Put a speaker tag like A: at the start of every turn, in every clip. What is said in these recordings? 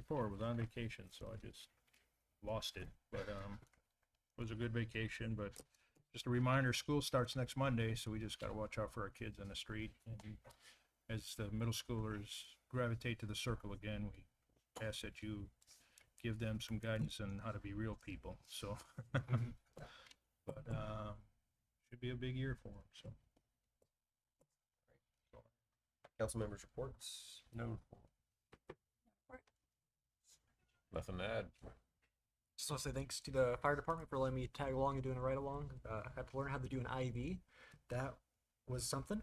A: before, was on vacation, so I just lost it. But it was a good vacation. But just a reminder, school starts next Monday, so we just got to watch out for our kids on the street. And as the middle schoolers gravitate to the circle again, we ask that you give them some guidance on how to be real people. So, but should be a big year for them. So,
B: Council members' reports.
C: No. Nothing to add.
D: Just want to say thanks to the fire department for letting me tag along and doing a ride along. I had to learn how to do an IV. That was something.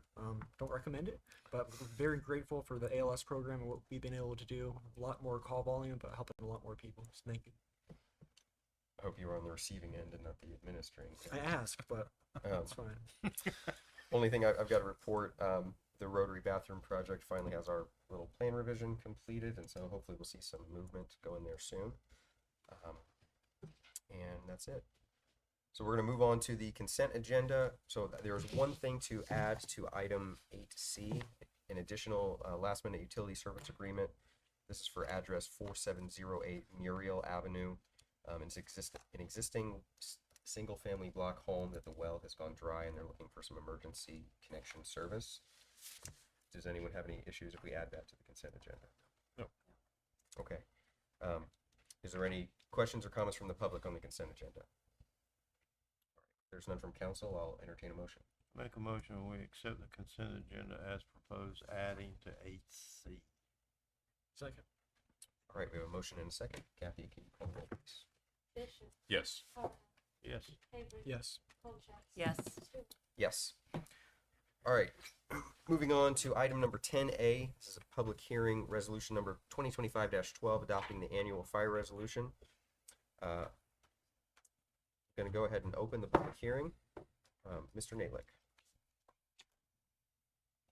D: Don't recommend it, but very grateful for the ALS program and what we've been able to do. A lot more call volume, but helping a lot more people. So thank you.
B: I hope you were on the receiving end and not the administering.
D: I asked, but that's fine.
B: Only thing I've got to report, the Rotary bathroom project finally has our little plan revision completed, and so hopefully we'll see some movement go in there soon. And that's it. So we're going to move on to the consent agenda. So there's one thing to add to item 8C, an additional last minute utility service agreement. This is for address 4708 Muriel Avenue. It's an existing single family block home that the well has gone dry and they're looking for some emergency connection service. Does anyone have any issues if we add that to the consent agenda?
A: No.
B: Okay. Is there any questions or comments from the public on the consent agenda? All right. If there's none from council, I'll entertain a motion.
C: Make a motion we accept the consent agenda as proposed, adding to 8C.
D: Second.
B: All right, we have a motion and a second. Kathy, can you call the roll, please?
E: Bishop.
C: Yes.
E: Carter.
C: Yes.
E: Avery.
D: Yes.
E: Colchester.
F: Yes.
E: Stewart.
B: Yes. All right. Moving on to item number 10A. This is a public hearing, resolution number 2025-12, adopting the annual fire resolution. I'm going to go ahead and open the public hearing. Mr. Nalick.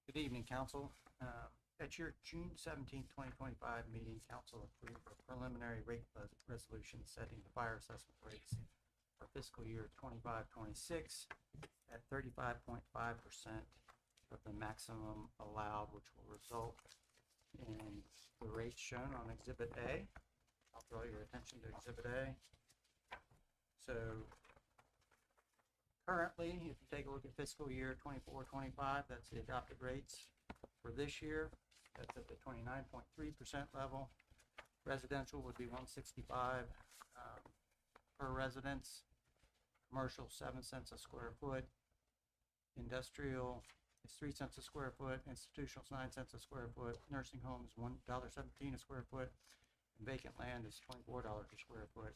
G: Good evening, Council. At your June 17, 2025 meeting, Council approved a preliminary rate resolution setting the fire assessment rates for fiscal year 25-26 at 35.5% of the maximum allowed, which will result in the rates shown on Exhibit A. I'll draw your attention to Exhibit A. So currently, if you take a look at fiscal year 24-25, that's the adopted rates. For this year, that's at the 29.3% level. Residential would be $165 per residence. Commercial, 7 cents a square foot. Industrial is 3 cents a square foot. Institutional is 9 cents a square foot. Nursing home is $1.17 a square foot. And vacant land is $24 a square foot.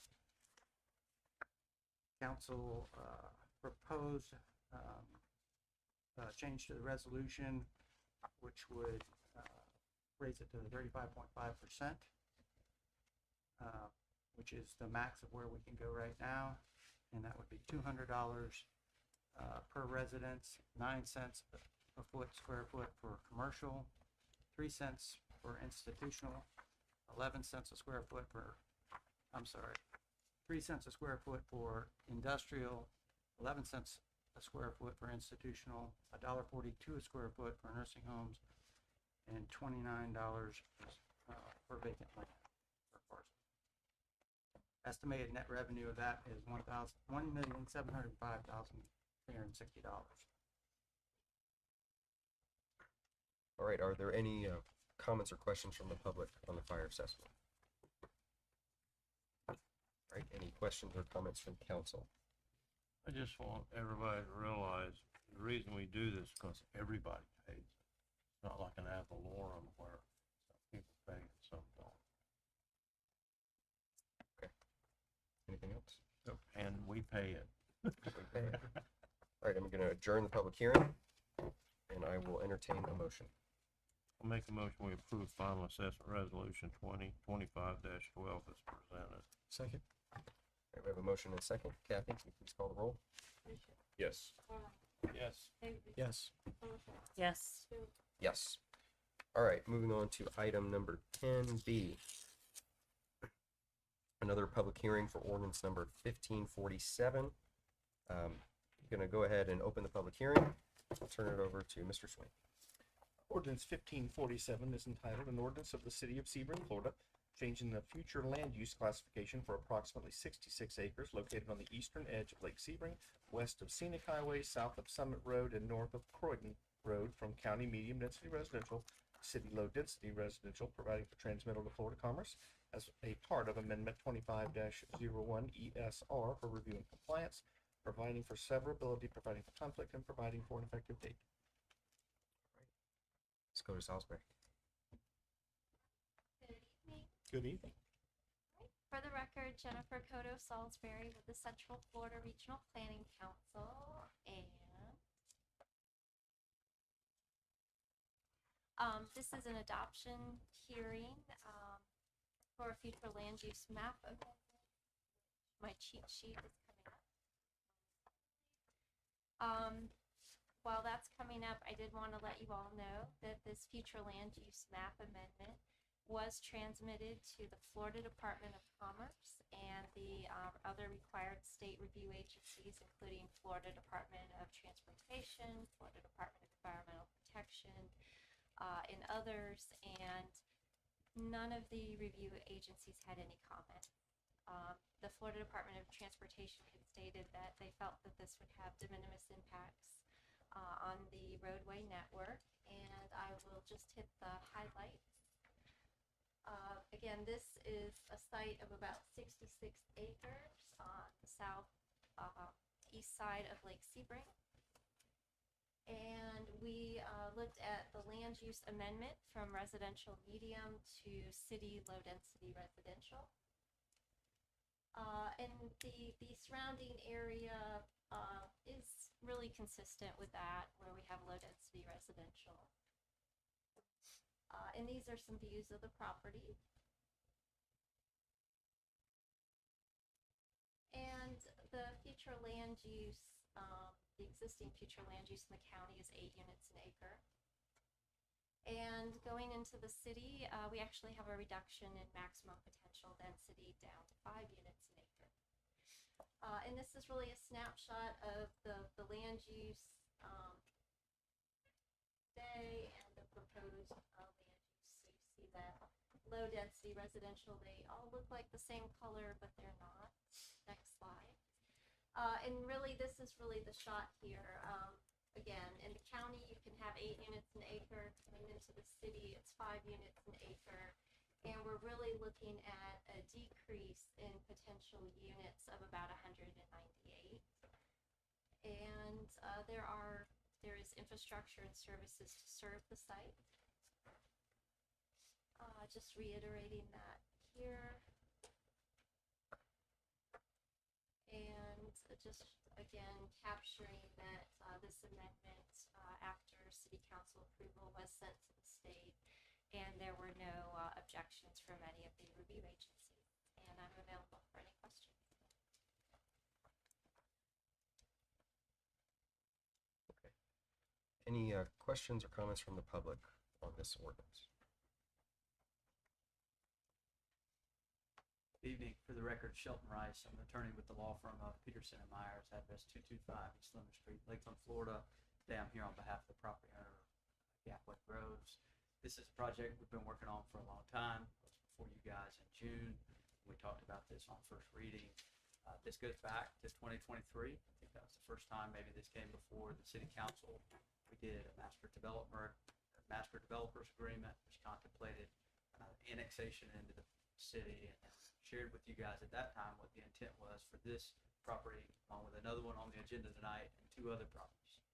G: Council proposed change to the resolution, which would raise it to 35.5%, which is the max of where we can go right now, and that would be $200 per residence, 9 cents a square foot for commercial, 3 cents for institutional, 11 cents a square foot for, 3 cents a square foot for industrial, 11 cents a square foot for institutional, $1.42 a square foot for nursing homes, and $29 for vacant land per parcel. Estimated net revenue of that is $1,705,360.
B: All right, are there any comments or questions from the public on the fire assessment? All right, any questions or comments from council?
C: I just want everybody to realize the reason we do this is because everybody pays it. It's not like an ad valorem where some people pay and some don't.
B: Okay. Anything else?
C: Nope. And we pay it.
B: Okay. All right, I'm going to adjourn the public hearing, and I will entertain a motion.
C: I'll make a motion we approve final assessment resolution 2025-12 as presented.
D: Second.
B: All right, we have a motion and a second. Kathy, can you please call the roll?
E: Bishop.
C: Yes.
E: Carter.
C: Yes.
E: Avery.
D: Yes.
E: Colchester.
F: Yes.
E: Stewart.
B: Yes. All right, moving on to item number 10B. Another public hearing for ordinance number 1547. I'm going to go ahead and open the public hearing. I'll turn it over to Mr. Swain.
H: Ordinance 1547 is entitled, an ordinance of the City of Sebring, Florida,
E: changing the future land use classification for approximately 66 acres located on the eastern edge of Lake Sebring, west of Scenic Highway, south of Summit Road, and north of Croydon Road from county medium density residential to city low density residential, providing for transmittal to Florida Commerce as a part of Amendment 25-01 ESR for review and compliance, providing for severability, providing for conflict, and providing for an effective date.
B: Let's go to Salisbury.
F: Good evening.
E: Good evening.
F: For the record, Jennifer Cotto Salisbury with the Central Florida Regional Planning Council, and this is an adoption hearing for a future land use map amendment. My cheat sheet is coming up. While that's coming up, I did want to let you all know that this future land use map amendment was transmitted to the Florida Department of Commerce and the other required state review agencies, including Florida Department of Transportation, Florida Department of Environmental Protection, and others, and none of the review agencies had any comment. The Florida Department of Transportation had stated that they felt that this would have de minimis impacts on the roadway network, and I will just hit the highlights. Again, this is a site of about 66 acres on the south east side of Lake Sebring. And we looked at the land use amendment from residential medium to city low density residential. And the surrounding area is really consistent with that, where we have low density residential. And these are some views of the property. And the future land use, the existing future land use in the county is 8 units an acre. And going into the city, we actually have a reduction in maximum potential density down to 5 units an acre. And this is really a snapshot of the land use today and the proposed land use. So you see that low density residential, they all look like the same color, but they're not. Next slide. And really, this is really the shot here. Again, in the county, you can have 8 units an acre. Coming into the city, it's 5 units an acre. And we're really looking at a decrease in potential units of about 198. And there is infrastructure and services to serve the site. Just reiterating that here. And just again capturing that this amendment after city council approval was sent to the state, and there were no objections from any of the review agencies. And I'm available for any questions.
B: Okay. Any questions or comments from the public on this ordinance?
H: Evening. For the record, Shelton Rice. I'm an attorney with the law firm of Peterson and Myers, address 225 East Lemon Street, Lakeland, Florida. Today I'm here on behalf of the property owner, Gapwood Groves. This is a project we've been working on for a long time. It was before you guys in June. We talked about this on first reading. This goes back to 2023. I think that was the first time maybe this came before the city council. We did a master developers agreement, which contemplated annexation into the city, and shared with you guys at that time what the intent was for this property, along with another one on the agenda tonight and 2 other properties.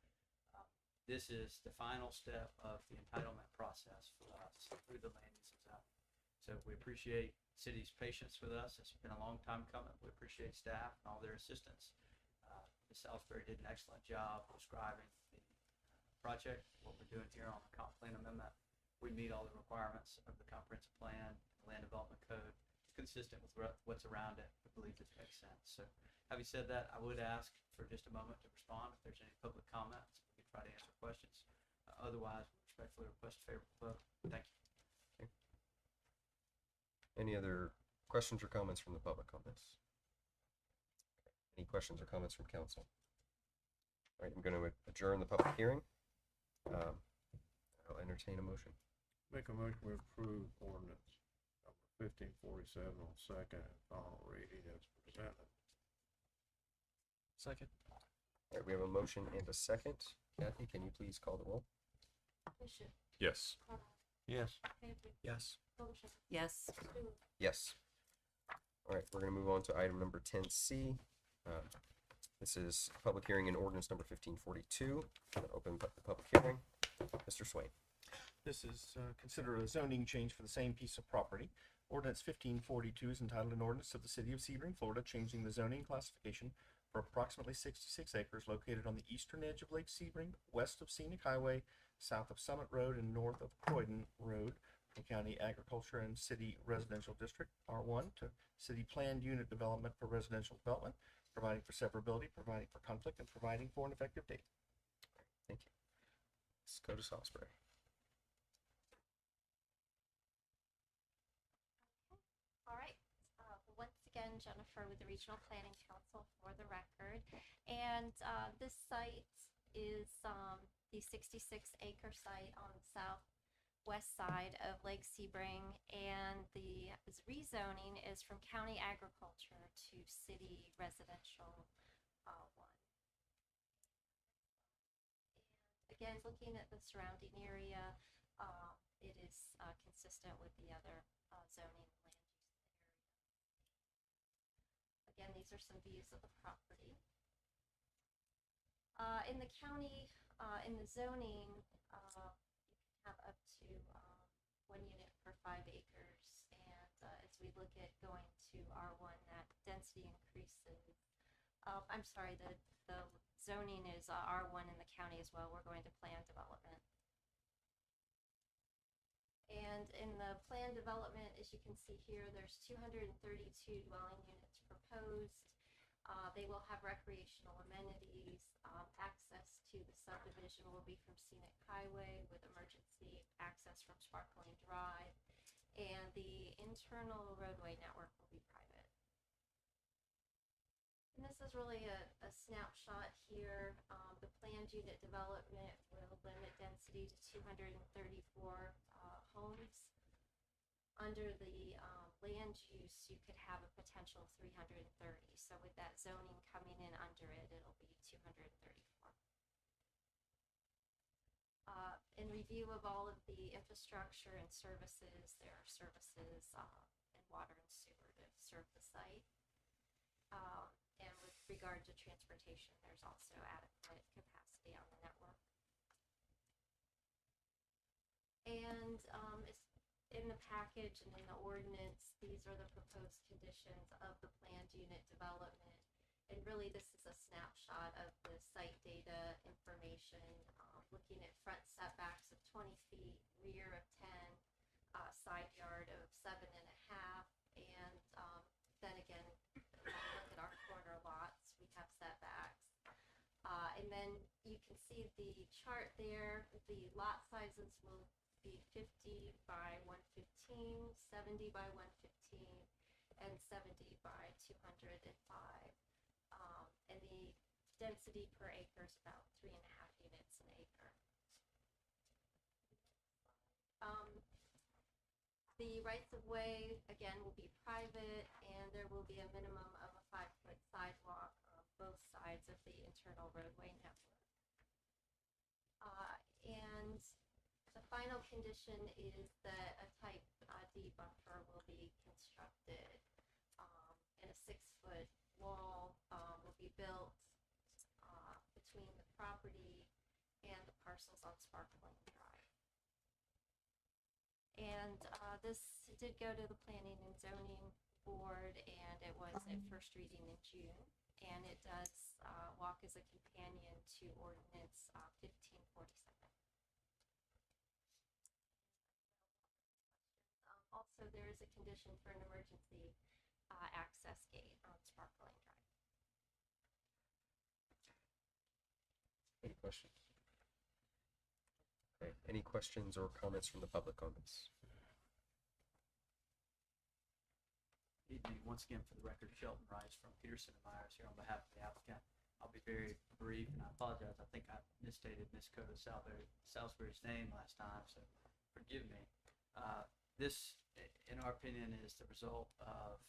H: This is the final step of the entitlement process for us through the land use zone. So we appreciate city's patience with us. It's been a long time coming. We appreciate staff and all their assistance. Ms. Salisbury did an excellent job describing the project, what we're doing here on the comp plan amendment. We meet all the requirements of the comprehensive plan, the land development code. It's consistent with what's around it. I believe this makes sense. So having said that, I would ask for just a moment to respond if there's any public comments. We can try to answer questions. Otherwise, we respectfully request a favorable vote. Thank you.
B: Okay. Any other questions or comments from the public on this? Any questions or comments from council? All right, I'm going to adjourn the public hearing. I'll entertain a motion.
C: Make a motion to approve ordinance number 1547 on second and final reading as presented.
D: Second.
B: All right, we have a motion and a second. Kathy, can you please call the roll?
F: Bishop,
I: Yes.
F: Carl,
C: Yes.
F: Mavry,
D: Yes.
F: Wiltshire,
J: Yes.
F: Stewart.
B: Yes. All right, we're gonna move on to item number 10C. This is public hearing in ordinance number 1542. I'm gonna open the public hearing. Mr. Swain.
E: This is consider a zoning change for the same piece of property. Ordinance 1542 is entitled an ordinance of the city of Sebring, Florida, changing the zoning classification for approximately 66 acres located on the eastern edge of Lake Sebring, west of Scenic Highway, south of Summit Road, and north of Croydon Road, from County Agriculture and City Residential District R1 to City Planned Unit Development for Residential Development, providing for severability, providing for conflict, and providing for an effective date.
B: Thank you. SCOTUS Osprey.
F: All right. Once again, Jennifer with the Regional Planning Council for the record. And this site is the 66-acre site on the southwest side of Lake Sebring. And the rezoning is from county agriculture to city residential 1. And again, looking at the surrounding area, it is consistent with the other zoning land use in the area. Again, these are some views of the property. In the county, in the zoning, you can have up to 1 unit per 5 acres. And as we look at going to R1, that density increases. I'm sorry, the zoning is R1 in the county as well. We're going to plan development. And in the plan development, as you can see here, there's 232 dwelling units proposed. They will have recreational amenities. Access to the subdivision will be from Scenic Highway with emergency access from Sparkling Drive. And the internal roadway network will be private. And this is really a snapshot here. The planned unit development will limit density to 234 homes. Under the land use, you could have a potential of 330. So with that zoning coming in under it, it'll be 234. In review of all of the infrastructure and services, there are services and water and sewer to serve the site. And with regard to transportation, there's also adequate capacity on the network. And in the package and in the ordinance, these are the proposed conditions of the planned unit development. And really, this is a snapshot of the site data information, looking at front setbacks of 20 feet, rear of 10, side yard of 7.5, and then again, when we look at our corner lots, we have setbacks. And then you can see the chart there. The lot sizes will be 50 by 115, 70 by 115, and 70 by 205. And the density per acre is about 3.5 units an acre. The rights of way, again, will be private, and there will be a minimum of a 5-foot sidewalk on both sides of the internal roadway network. And the final condition is that a type D buffer will be constructed, and a 6-foot wall will be built between the property and the parcels on Sparkling Drive. And this did go to the Planning and Zoning Board, and it was at first reading in June. And it does walk as a companion to Ordinance 1547. Also, there is a condition for an emergency access gate on Sparkling Drive.
B: Any questions? Okay, any questions or comments from the public on this?
H: Evening, once again, for the record, Shelton Rice from Peterson and Myers here on behalf of the applicant. I'll be very brief, and I apologize. I think I misstated Ms. Coda Salisbury's name last time, so forgive me. This in our opinion, is the result of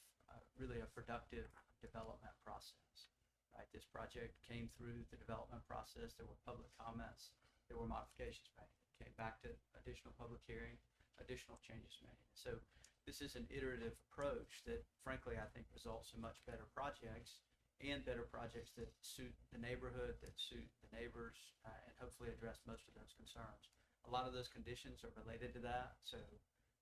H: really a productive development process. Right, this project came through the development process. There were public comments. There were modifications made. It came back to additional public hearing, additional changes made. So this is an iterative approach that, frankly, I think results in much better projects and better projects that suit the neighborhood, that suit the neighbors, and hopefully address most of those concerns. A lot of those conditions are related to that. So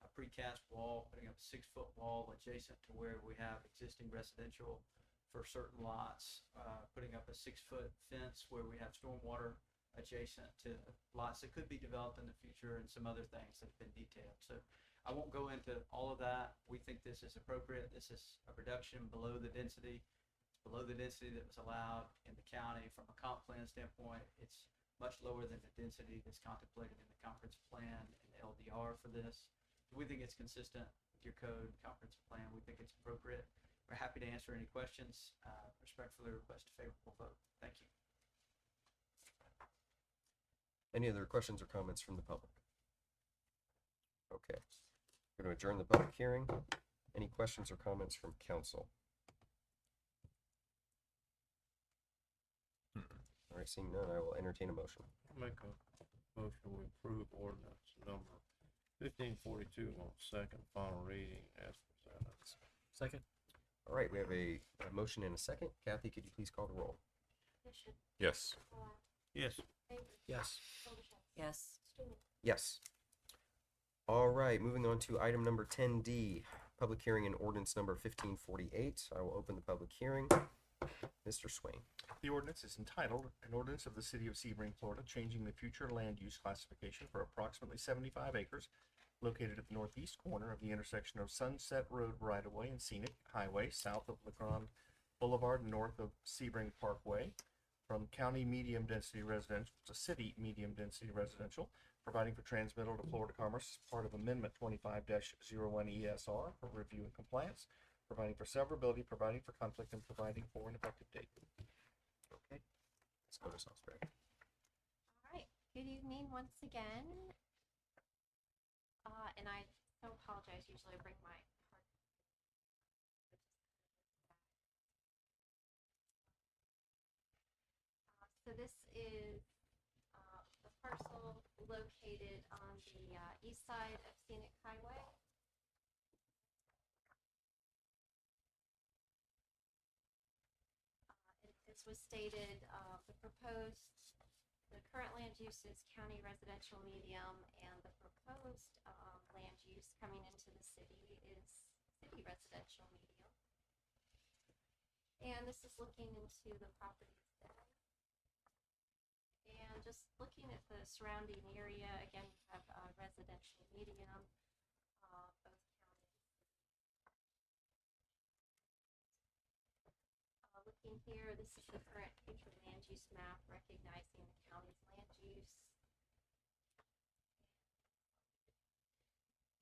H: a precast wall, putting up a 6-foot wall adjacent to where we have existing residential for certain lots, putting up a 6-foot fence where we have stormwater adjacent to lots that could be developed in the future, and some other things that have been detailed. So I won't go into all of that. We think this is appropriate. This is a reduction below the density. It's below the density that was allowed in the county. From a comp plan standpoint, it's much lower than the density that's contemplated in the comprehensive plan and LDR for this. We think it's consistent with your code, comprehensive plan. We think it's appropriate. We're happy to answer any questions. Respectfully request a favorable vote. Thank you.
B: Any other questions or comments from the public? Okay. We're going to adjourn the public hearing. Any questions or comments from council? All right, seeing none, I will entertain a motion.
C: Make a motion to approve ordinance number 1542 on second final reading as presented.
D: Second.
B: All right, we have a motion and a second. Kathy, could you please call the roll?
F: Bishop,
I: Yes.
F: Carl,
C: Yes.
F: Favor,
D: Yes.
F: Dolce,
J: Yes.
F: Stewart.
B: Yes. All right, moving on to item number 10D, public hearing and ordinance number 1548. I will open the public hearing. Mr. Swain.
E: The ordinance is entitled, An Ordinance of the City of Sebring, Florida, changing the future land use classification for approximately 75 acres located at the northeast corner of the intersection of Sunset Road right-of-way and Scenic Highway, south of LeGrand Boulevard, north of Sebring Parkway, from county medium-density residential to city medium-density residential, providing for transmittal to Florida Commerce as part of Amendment 25-01 ESR for review and compliance, providing for severability, providing for conflict, and providing for an effective date.
B: Okay. Let's go to Salisbury.
F: All right, good evening once again. And I so apologize, usually I bring my hard. So this is the parcel located on the east side of Scenic Highway. This was stated, the current land use is county residential medium, and the proposed land use coming into the city is city residential medium. And this is looking into the property today. And just looking at the surrounding area, again, we have residential medium, both counties. Looking here, this is the current future land use map recognizing the county's land use.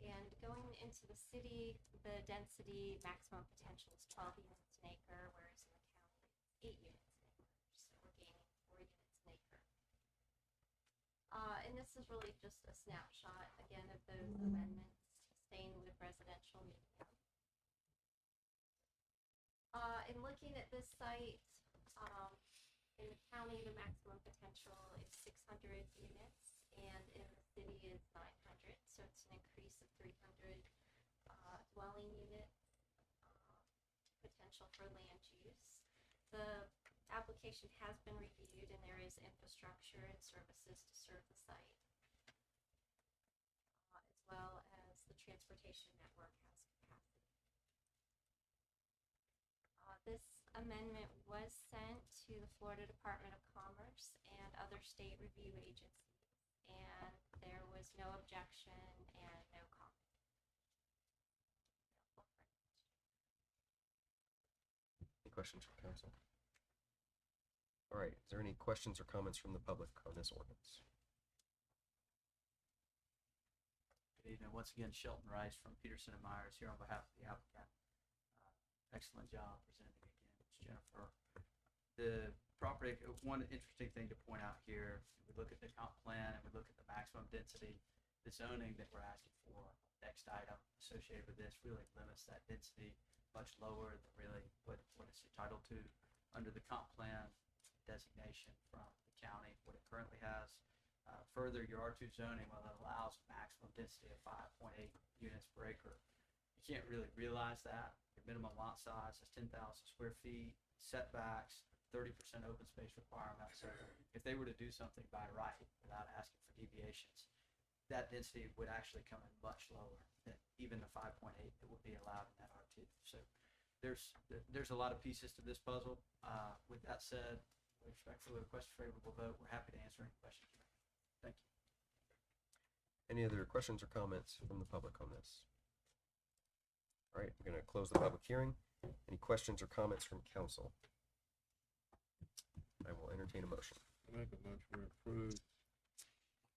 F: And going into the city, the density maximum potential is 12 units an acre, whereas in the county it's 8 units an acre. So we're gaining 4 units an acre. And this is really just a snapshot, again, of those amendments staying with residential medium. In looking at this site, in the county, the maximum potential is 600 units, and in the city is 900. So it's an increase of 300 dwelling unit potential for land use. The application has been reviewed, and there is infrastructure and services to serve the site, as well as the transportation network has capacity. This amendment was sent to the Florida Department of Commerce and other state review agencies, and there was no objection and no comment.
B: Any questions from council? All right, is there any questions or comments from the public on this ordinance?
H: Good evening. Once again, Shelton Rice from Peterson and Myers here on behalf of the applicant. Excellent job presenting again, Ms. Jennifer. The property, one interesting thing to point out here, we look at the comp plan and we look at the maximum density. The zoning that we're asking for, next item associated with this, really limits that density much lower than really what it's entitled to under the comp plan designation from the county, what it currently has. Further, your R2 zoning, while it allows a maximum density of 5.8 units per acre, you can't really realize that. Your minimum lot size is 10,000 square feet, setbacks, 30% open space requirement. So if they were to do something by right without asking for deviations, that density would actually come in much lower than even the 5.8 that would be allowed in that R2. So there's a lot of pieces to this puzzle. With that said, we respectfully request a favorable vote. We're happy to answer any questions you may have. Thank you.
B: Any other questions or comments from the public on this? All right, we're going to close the public hearing. Any questions or comments from council? I will entertain a motion.
C: Make a motion to approve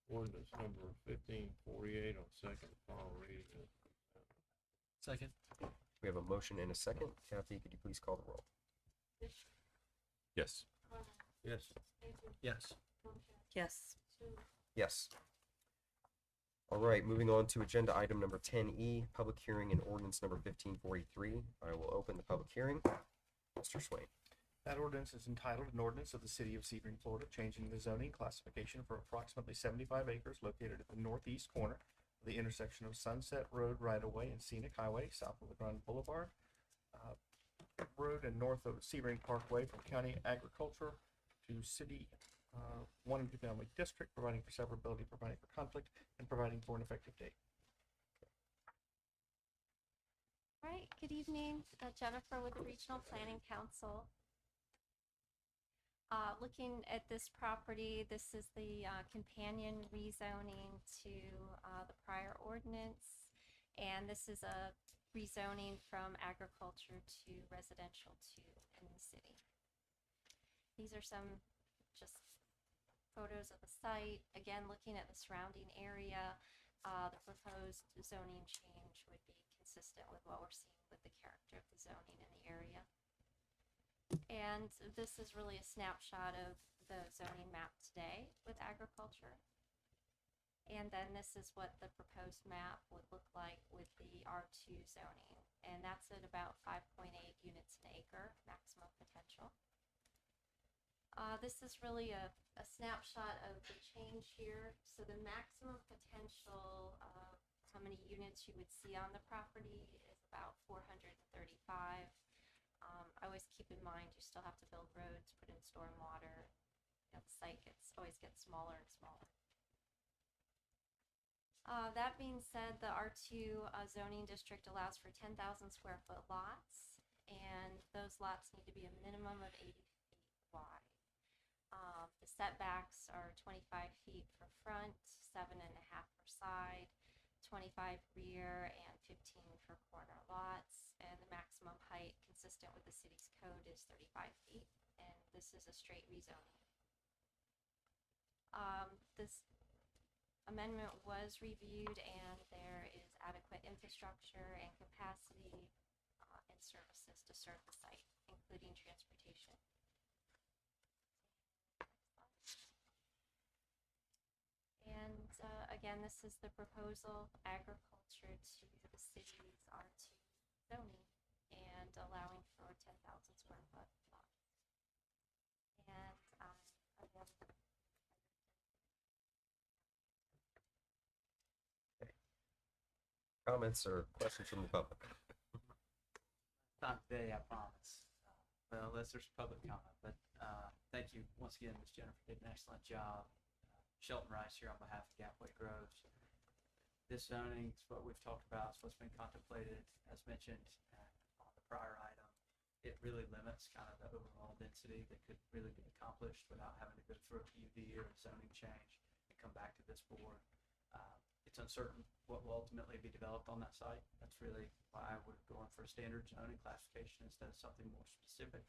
C: ordinance number 1548 on second and final reading.
D: Second.
B: We have a motion and a second. Kathy, could you please call the roll?
C: Yes. Yes.
D: Yes.
I: Yes.
B: Yes. All right, moving on to agenda item number 10E, public hearing and ordinance number 1543. I will open the public hearing. Mr. Swain.
E: That ordinance is entitled an ordinance of the city of Sebring, Florida, changing the zoning classification for approximately 75 acres located at the northeast corner of the intersection of Sunset Road right-of-way and Scenic Highway, south of LeGrand Boulevard, Road and north of Sebring Parkway, from county agriculture to city 1 and 2 family district, providing for severability, providing for conflict, and providing for an effective date.
F: All right, good evening. Jennifer with the Regional Planning Council. Looking at this property, this is the companion rezoning to the prior ordinance. And this is a rezoning from agriculture to residential 2 in the city. These are some just photos of the site. Again, looking at the surrounding area, the proposed zoning change would be consistent with what we're seeing with the character of the zoning in the area. And this is really a snapshot of the zoning map today with agriculture. And then this is what the proposed map would look like with the R2 zoning. And that's at about 5.8 units an acre, maximum potential. This is really a snapshot of the change here. So the maximum potential of how many units you would see on the property is about 435. I always keep in mind you still have to build roads, put in stormwater. You know, the site always gets smaller and smaller. That being said, the R2 zoning district allows for 10,000 square foot lots, and those lots need to be a minimum of 80 feet wide. The setbacks are 25 feet for front, 7.5 per side, 25 rear, and 15 for corner lots. And the maximum height consistent with the city's code is 35 feet, and this is a straight rezoning. This amendment was reviewed, and there is adequate infrastructure and capacity and services to serve the site, including transportation. And again, this is the proposal, agriculture to the city's R2 zoning and allowing for 10,000 square foot lot. And again,
B: Comments or questions from the public?
H: Not today, I promise. Well, unless there's public comment, but thank you once again, Ms. Jennifer did an excellent job. Shelton Rice here on behalf of Gapway Groves. This zoning is what we've talked about, it's what's been contemplated, as mentioned on the prior item. It really limits kind of the overall density that could really be accomplished without having to go through a PUD or a zoning change and come back to this board. It's uncertain what will ultimately be developed on that site. That's really why we're going for a standard zoning classification instead of something more specific.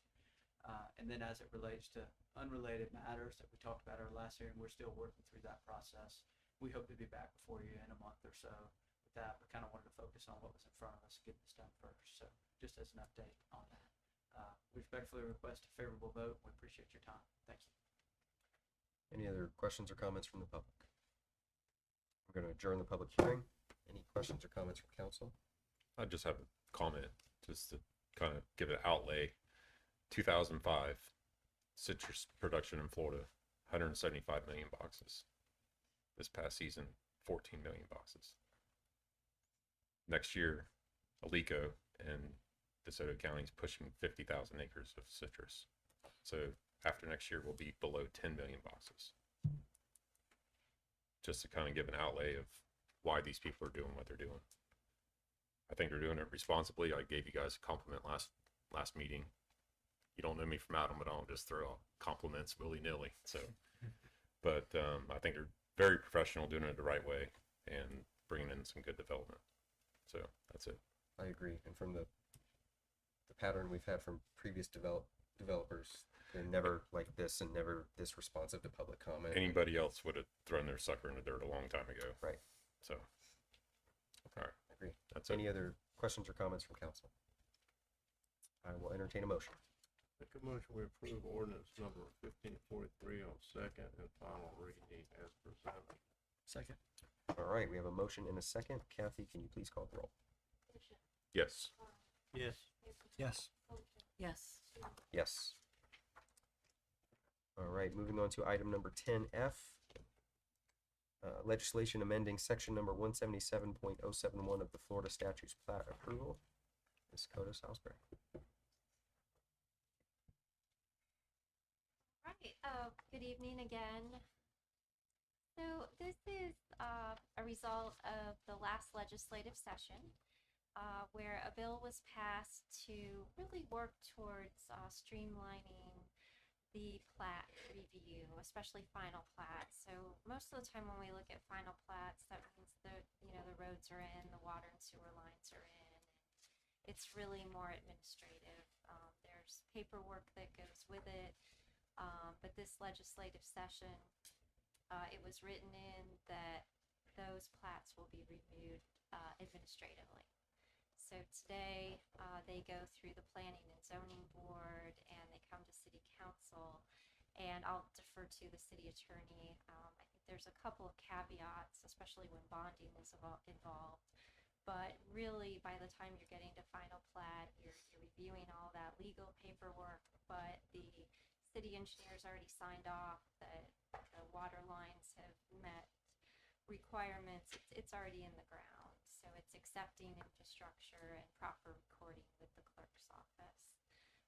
H: And then as it relates to unrelated matters that we talked about at our last hearing, we're still working through that process. We hope to be back before you in a month or so. With that, we kind of wanted to focus on what was in front of us and get this done first. So just as an update on that. We respectfully request a favorable vote. We appreciate your time. Thank you.
B: Any other questions or comments from the public? I'm going to adjourn the public hearing. Any questions or comments from council?
I: I just have a comment, just to kind of give it outlay. 2005, citrus production in Florida, 175 million boxes. This past season, 14 million boxes. Next year, Alico and DeSoto County is pushing 50,000 acres of citrus. So after next year, we'll be below 10 million boxes. Just to kind of give an outlay of why these people are doing what they're doing. I think they're doing it responsibly. I gave you guys a compliment last meeting. You don't know me from Adam, but I don't just throw out compliments willy-nilly. So, but I think they're very professional, doing it the right way, and bringing in some good development. So that's it.
B: I agree. And from the pattern we've had from previous developers, they're never like this and never this responsive to public comment.
I: Anybody else would have thrown their sucker in the dirt a long time ago.
B: Right.
I: So, all right,
B: I agree.
I: that's it.
B: Any other questions or comments from council? I will entertain a motion.
C: Make a motion, we approve ordinance number 1543 on second and final reading as presented.
D: Second.
B: All right, we have a motion and a second. Kathy, can you please call the roll?
I: Yes.
C: Yes.
D: Yes.
J: Yes.
B: Yes. All right, moving on to item number 10F. Legislation amending section number 177.071 of the Florida Statutes plat approval. Ms. Coda Salisbury.
F: Right, good evening again. So this is a result of the last legislative session where a bill was passed to really work towards streamlining the plat review, especially final plat. So most of the time when we look at final plats, that means that, you know, the roads are in, the water and sewer lines are in. It's really more administrative. There's paperwork that goes with it. But this legislative session, it was written in that those plats will be reviewed administratively. So today, they go through the Planning and Zoning Board and they come to City Council, and I'll defer to the city attorney. I think there's a couple of caveats, especially when bonding is involved. But really, by the time you're getting to final plat, you're reviewing all that legal paperwork, but the city engineers already signed off that the water lines have met requirements. It's already in the ground. So it's accepting infrastructure and proper recording with the clerk's office.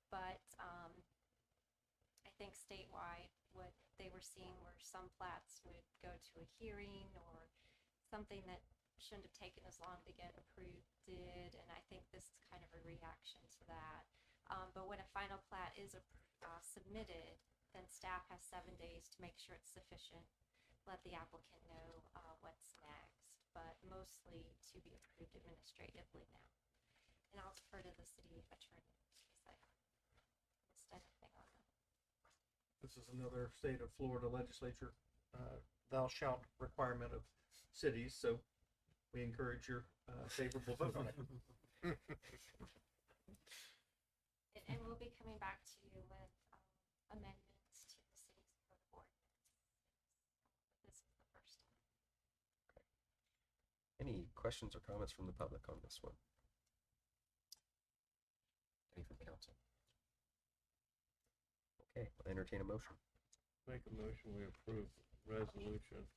F: But I think statewide, what they were seeing were some plats would go to a hearing, or something that shouldn't have taken as long to get approved did. And I think this is kind of a reaction to that. But when a final plat is submitted, then staff has 7 days to make sure it's sufficient. Let the applicant know what's next, but mostly to be approved administratively now. And I'll defer to the city attorney in case I missed anything on that.
E: This is another state of Florida legislature thou shalt requirement of cities, so we encourage your favorable vote on it.
F: And we'll be coming back to you with amendments to the city's code of ordinance. This is the first time.
B: Any questions or comments from the public on this one? Any from council? Okay, I'll entertain a motion.
C: Make a motion, we approve resolution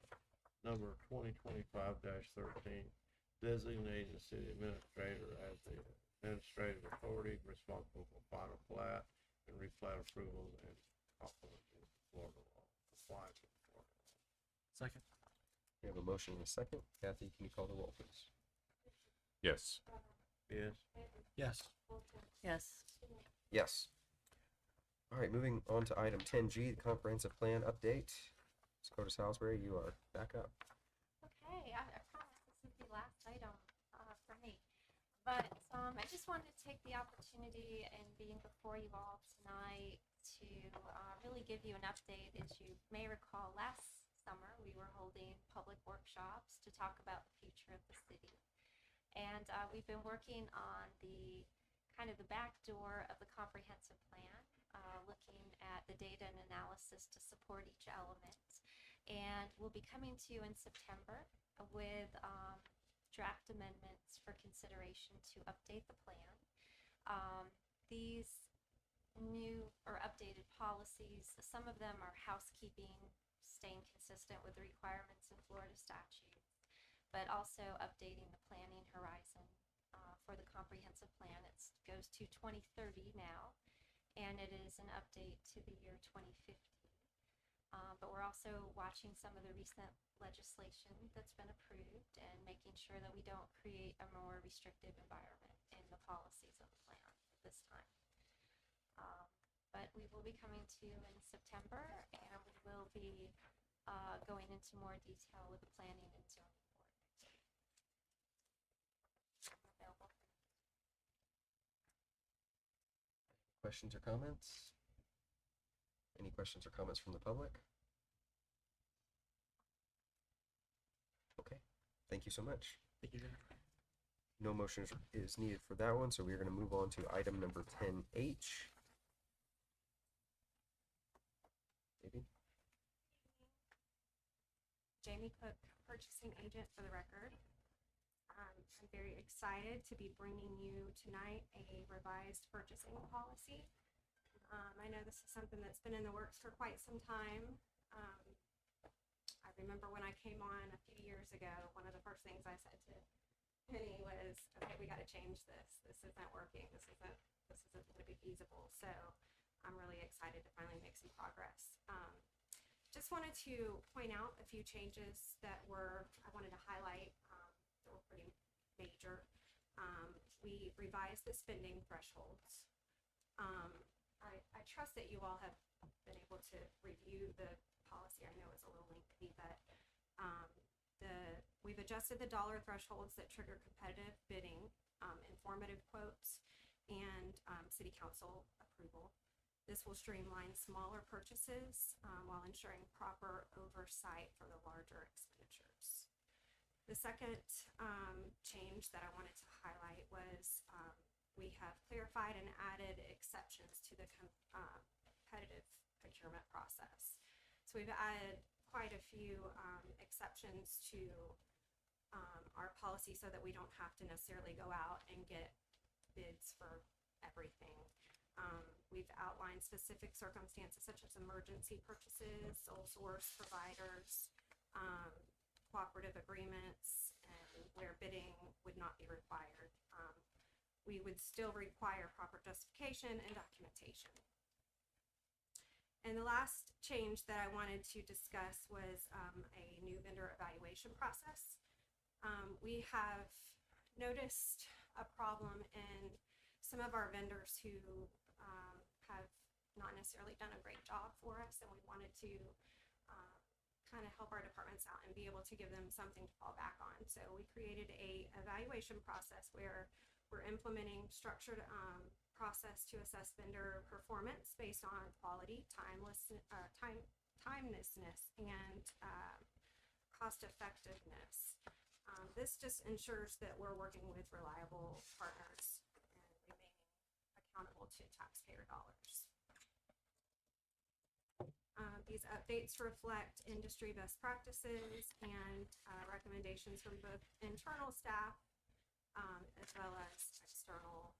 C: number 2025-13, designating the city administrator as the administrative authority responsible for final plat and replat approvals and compliance with Florida law, compliance with Florida law.
D: Second.
B: We have a motion and a second. Kathy, can you call the roll, please?
I: Yes.
C: Yes.
D: Yes.
J: Yes.
B: Yes. All right, moving on to item 10G, the comprehensive plan update. Ms. Coda Salisbury, you are back up.
F: Okay, I promise this is the last item for me. But I just wanted to take the opportunity and being before you all tonight to really give you an update. As you may recall, last summer we were holding public workshops to talk about the future of the city. And we've been working on the kind of the back door of the comprehensive plan, looking at the data and analysis to support each element. And we'll be coming to you in September with draft amendments for consideration to update the plan. These new or updated policies, some of them are housekeeping, staying consistent with the requirements in Florida statutes, but also updating the planning horizon for the comprehensive plan. It goes to 2030 now, and it is an update to the year 2050. But we're also watching some of the recent legislation that's been approved and making sure that we don't create a more restrictive environment in the policies of the plan at this time. But we will be coming to you in September, and we will be going into more detail with the planning and zoning board. Available.
B: Questions or comments? Any questions or comments from the public? Okay, thank you so much.
D: Thank you, Jennifer.
B: No motion is needed for that one, so we're going to move on to item number 10H. Maybe?
K: Jamie Cook, purchasing agent for the record. I'm very excited to be bringing you tonight a revised purchasing policy. I know this is something that's been in the works for quite some time. I remember when I came on a few years ago, one of the first things I said to Penny was, okay, we got to change this. This isn't working. This isn't going to be feasible. So I'm really excited to finally make some progress. Just wanted to point out a few changes that I wanted to highlight that were pretty major. We revised the spending thresholds. I trust that you all have been able to review the policy. I know it's a little lengthy, but we've adjusted the dollar thresholds that trigger competitive bidding, informative quotes, and city council approval. This will streamline smaller purchases while ensuring proper oversight for the larger expenditures. The second change that I wanted to highlight was we have clarified and added exceptions to the competitive procurement process. So we've added quite a few exceptions to our policy so that we don't have to necessarily go out and get bids for everything. We've outlined specific circumstances such as emergency purchases, sole source providers, cooperative agreements, and where bidding would not be required. We would still require proper justification and documentation. And the last change that I wanted to discuss was a new vendor evaluation process. We have noticed a problem in some of our vendors who have not necessarily done a great job for us, and we wanted to kind of help our departments out and be able to give them something to fall back on. So we created a evaluation process where we're implementing structured process to assess vendor performance based on quality, timelessness, and cost effectiveness. This just ensures that we're working with reliable partners and remaining accountable to taxpayer dollars. These updates reflect industry best practices and recommendations from both internal staff as well as external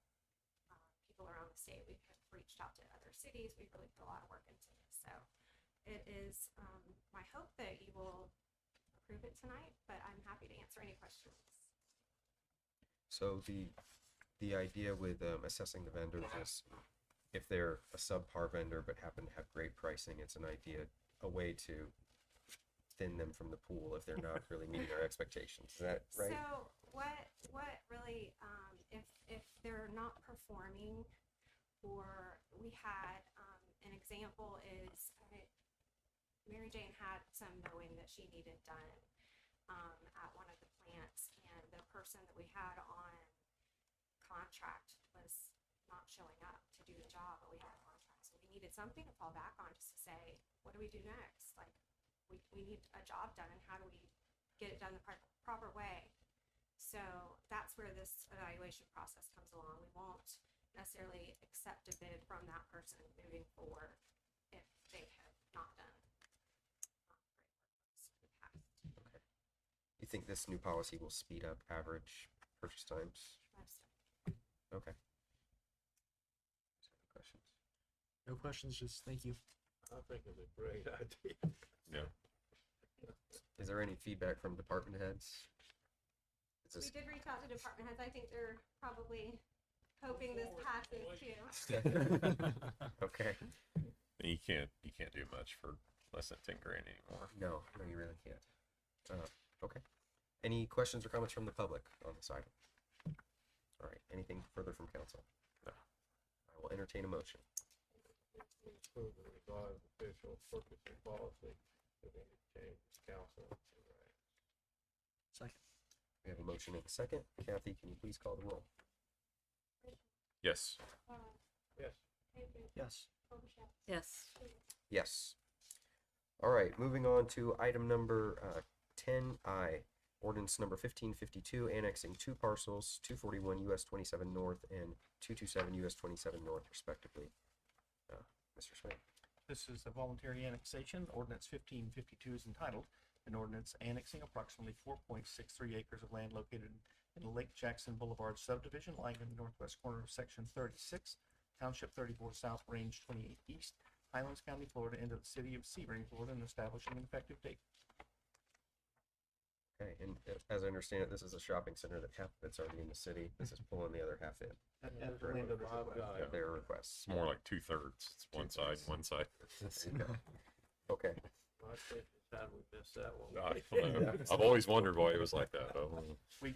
K: people around the state. We've reached out to other cities. We've really put a lot of work into this. So it is my hope that you will approve it tonight, but I'm happy to answer any questions.
B: So the idea with assessing the vendors is if they're a subpar vendor but happen to have great pricing, it's a way to thin them from the pool if they're not really meeting our expectations. Is that right?
K: So what really, if they're not performing, or we had an example is Mary Jane had some mowing that she needed done at one of the plants, and the person that we had on contract was not showing up to do the job, but we had a contract, so we needed something to fall back on just to say, what do we do next? Like, we need a job done, and how do we get it done the proper way? So that's where this evaluation process comes along. We won't necessarily accept a bid from that person moving forward if they have not done great work in the past.
B: You You think this new policy will speed up average purchase times? Okay. Any questions?
D: No questions, just thank you.
C: I think it's a great idea.
I: Yeah.
B: Is there any feedback from department heads? Is
K: We
B: this
K: did reach out to department heads. I think they're probably hoping this passes too.
B: okay?
I: You can't do much for less than 10 grand anymore.
B: No, you really can't. Okay. Any questions or comments from the public on this item? All right. Anything further from council?
I: No.
B: I will entertain a motion.
C: Approve the revised official purchasing policy with any changes council.
D: Second.
B: We have a motion and a second. Kathy, can you please call the roll?
I: Yes.
C: Yes.
D: Yes.
J: Yes.
B: Yes. All right, moving on to item number 10I, ordinance number 1552, annexing two parcels, 241 US 27 North and 227 US 27 North, respectively. Mr. Swain.
E: This is a voluntary annexation. Ordinance 1552 is entitled, an ordinance annexing approximately 4.63 acres of land located in Lake Jackson Boulevard subdivision lying in the northwest corner of section 36, township 34 south, range 28 east, Highlands County, Florida, into the city of Sebring, Florida, and establishing an effective date.
B: Okay, and as I understand it, this is a shopping center that half of it's already in the city. This is pulling the other half in
E: At the landowner's request.
B: at their requests.
I: It's more like 2/3. It's one side, one side.
B: Okay.
C: My question is, how did we miss that one?
I: I don't know. I've always wondered why it was like that, though.
E: We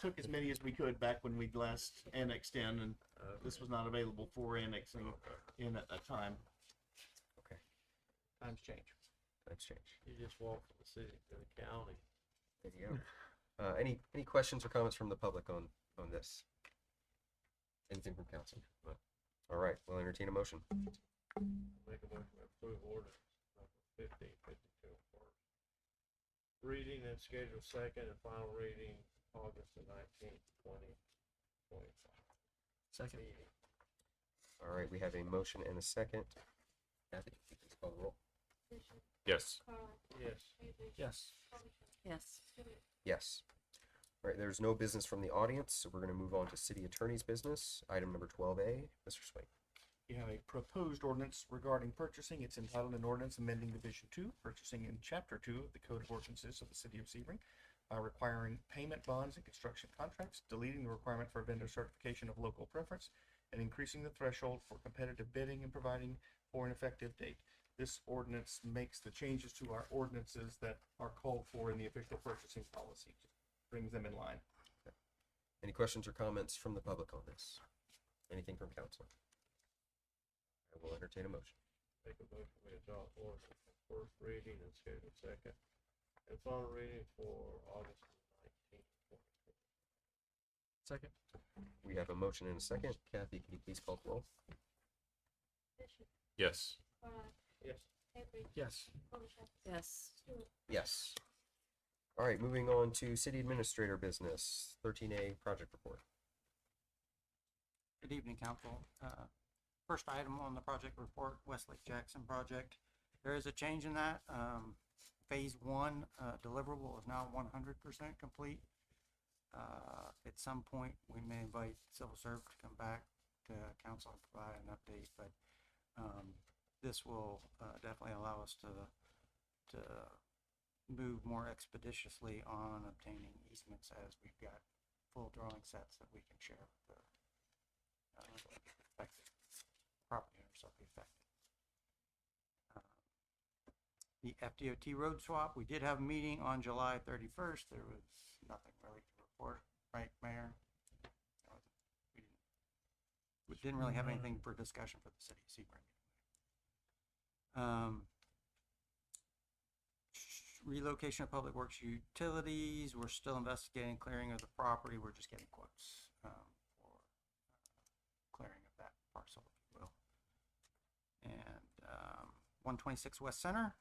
E: took as many as we could back when we last annexed in, and this was not available for annexing in at that time.
B: Okay.
E: Times change.
B: Times change.
C: You just walk from the city to the county.
B: There you go. Any questions or comments from the public on this? Anything from council? All right, we'll entertain a motion.
C: Make a motion to approve ordinance number 1552 first reading and schedule second and final reading August the 19th, 2025.
D: Second.
C: Meeting.
B: All right, we have a motion and a second. Kathy, can you please call the roll?
I: Yes.
C: Yes.
D: Yes.
J: Yes.
B: Yes. All right, there's no business from the audience, so we're going to move on to city attorney's business. Item number 12A, Mr. Swain.
E: You have a proposed ordinance regarding purchasing. It's entitled an ordinance amending Division 2, purchasing in Chapter 2 of the Code of Ordinances of the City of Sebring by requiring payment bonds and construction contracts, deleting the requirement for vendor certification of local preference, and increasing the threshold for competitive bidding and providing for an effective date. This ordinance makes the changes to our ordinances that are called for in the official purchasing policy, brings them in line.
B: Any questions or comments from the public on this? Anything from council? I will entertain a motion.
C: Make a motion we adopt ordinance on first reading and schedule second and final reading for August the 19th, 2025.
D: Second.
B: We have a motion and a second. Kathy, can you please call the roll?
I: Yes.
C: Yes.
D: Yes.
J: Yes.
B: Yes. All right, moving on to city administrator business, 13A project report.
G: Good evening, council. First item on the project report, Westlake Jackson project. There is a change in that. Phase 1 deliverable is now 100% complete. At some point, we may invite civil service to come back to council and provide an update, but this will definitely allow us to move more expeditiously on obtaining easements as we've got full drawing sets that we can share with the affected property owners of the affected. The FDOT road swap, we did have a meeting on July 31st. There was nothing really to report, right, Mayor? We didn't really have anything for discussion for the city of Sebring. Relocation of public works utilities, we're still investigating clearing of the property. We're just getting quotes for clearing of that parcel, if you will. And 126 West Center,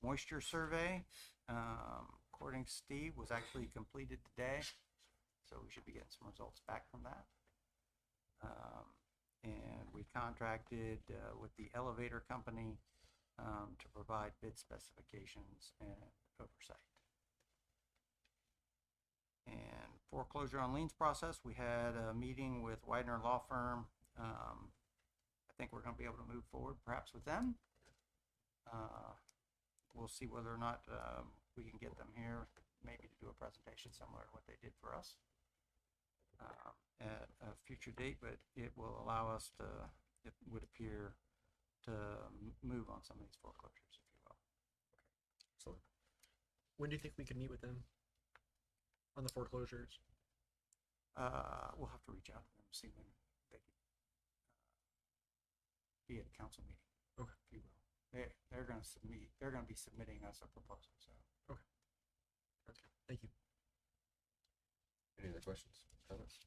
G: moisture survey, according to Steve, was actually completed today. So we should be getting some results back from that. And we contracted with the elevator company to provide bid specifications and oversight. And foreclosure on liens process, we had a meeting with Widener Law Firm. I think we're gonna be able to move forward perhaps with them. We'll see whether or not, we can get them here, maybe to do a presentation similar to what they did for us. At a future date, but it will allow us to, it would appear, to move on some of these foreclosures, if you will.
B: Excellent.
D: When do you think we could meet with them on the foreclosures?
G: We'll have to reach out to them, see when they could be at a council meeting.
D: Okay.
G: If you will. They're gonna be submitting us a proposal, so.
D: That's good. Thank you.
B: Any other questions, comments?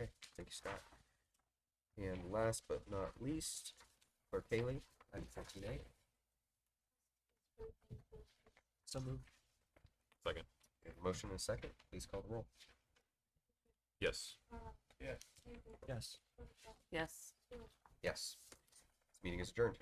B: Okay, thank you, Scott. And last but not least, Clerk Haley, item 15A.
D: So moved.
I: Second.
B: We have a motion and a second. Please call the roll.
I: Yes.
D: Yes.
J: Yes.
B: Yes. This meeting is adjourned.